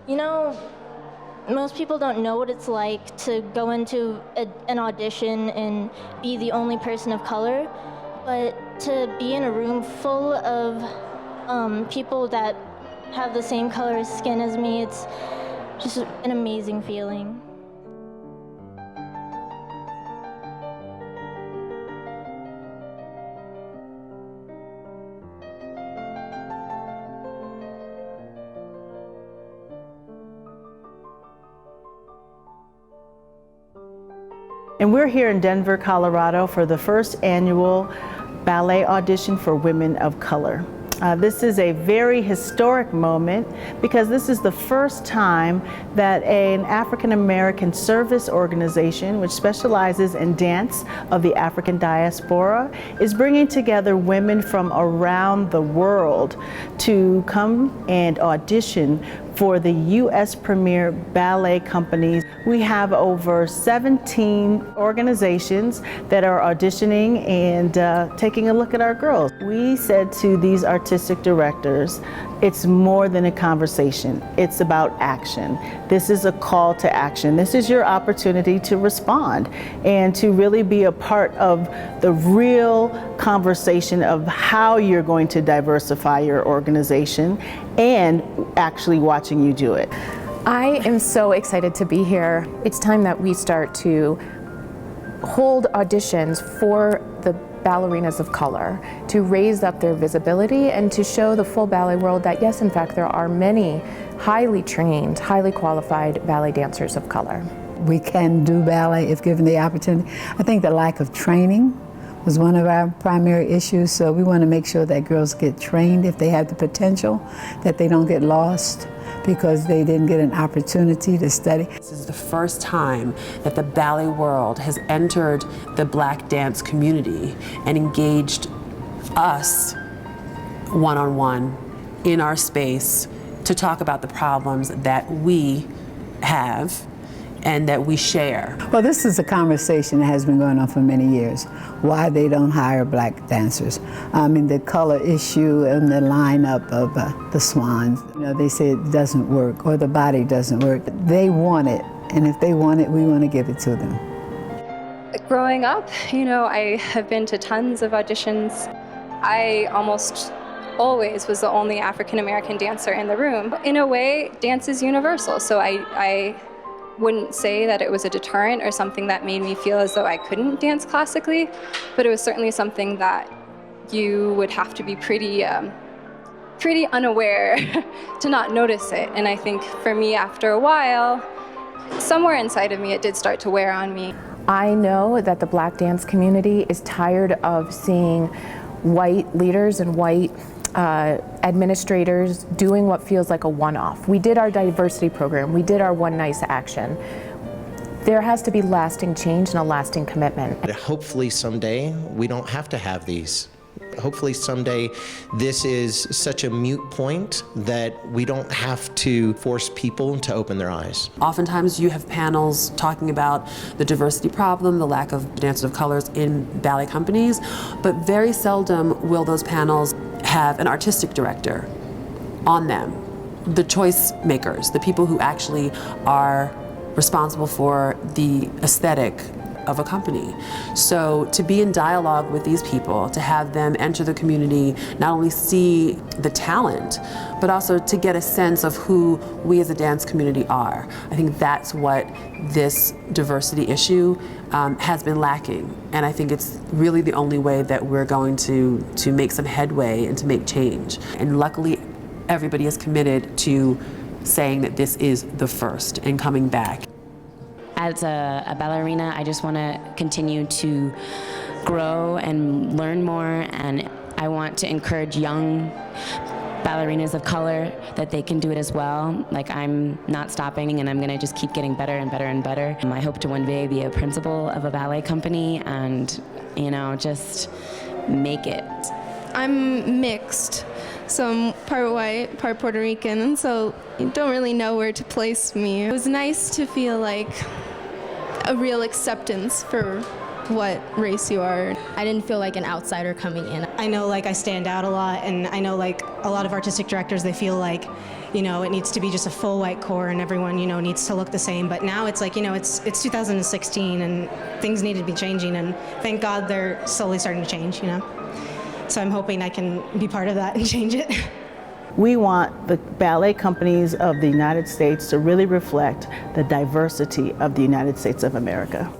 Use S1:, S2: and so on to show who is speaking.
S1: You know, most people don't know what it's like to go into an audition and be the only person of color, but to be in a room full of people that have the same color skin as me, it's just an amazing feeling.
S2: And we're here in Denver, Colorado for the first annual ballet audition for women of color. This is a very historic moment because this is the first time that an African American service organization, which specializes in dance of the African diaspora, is bringing together women from around the world to come and audition for the U.S. premier ballet companies. We have over 17 organizations that are auditioning and taking a look at our girls. We said to these artistic directors, it's more than a conversation, it's about action. This is a call to action. This is your opportunity to respond and to really be a part of the real conversation of how you're going to diversify your organization and actually watching you do it.
S3: I am so excited to be here. It's time that we start to hold auditions for the ballerinas of color, to raise up their visibility and to show the full ballet world that yes, in fact, there are many highly trained, highly qualified ballet dancers of color.
S4: We can do ballet if given the opportunity. I think the lack of training was one of our primary issues, so we want to make sure that girls get trained if they have the potential, that they don't get lost because they didn't get an opportunity to study.
S5: This is the first time that the ballet world has entered the Black dance community and engaged us one-on-one in our space to talk about the problems that we have and that we share.
S4: Well, this is a conversation that has been going on for many years. Why they don't hire Black dancers. I mean, the color issue and the lineup of the swans. You know, they say it doesn't work or the body doesn't work. They want it, and if they want it, we want to give it to them.
S6: Growing up, you know, I have been to tons of auditions. I almost always was the only African American dancer in the room. In a way, dance is universal, so I wouldn't say that it was a deterrent or something that made me feel as though I couldn't dance classically, but it was certainly something that you would have to be pretty unaware to not notice it. And I think for me, after a while, somewhere inside of me, it did start to wear on me.
S3: I know that the Black dance community is tired of seeing white leaders and white administrators doing what feels like a one-off. We did our diversity program, we did our one nice action. There has to be lasting change and a lasting commitment.
S7: Hopefully someday we don't have to have these. Hopefully someday this is such a moot point that we don't have to force people to open their eyes.
S5: Oftentimes you have panels talking about the diversity problem, the lack of dancers of colors in ballet companies, but very seldom will those panels have an artistic director on them. The choice makers, the people who actually are responsible for the aesthetic of a company. So to be in dialogue with these people, to have them enter the community, not only see the talent, but also to get a sense of who we as a dance community are. I think that's what this diversity issue has been lacking. And I think it's really the only way that we're going to make some headway and to make change. And luckily, everybody is committed to saying that this is the first and coming back.
S8: As a ballerina, I just want to continue to grow and learn more, and I want to encourage young ballerinas of color that they can do it as well. Like, I'm not stopping, and I'm going to just keep getting better and better and better. I hope to one day be a principal of a ballet company and, you know, just make it.
S9: I'm mixed, so I'm part white, part Puerto Rican, and so you don't really know where to place me. It was nice to feel like a real acceptance for what race you are.
S10: I didn't feel like an outsider coming in.
S11: I know, like, I stand out a lot, and I know, like, a lot of artistic directors, they feel like
S10: you know, it needs to be just a full white core and everyone, you know, needs to look the same. But now it's like, you know, it's 2016 and things need to be changing, and thank God they're slowly starting to change, you know. So I'm hoping I can be part of that and change it.
S2: We want the ballet companies of the United States to really reflect the diversity of the United States of America.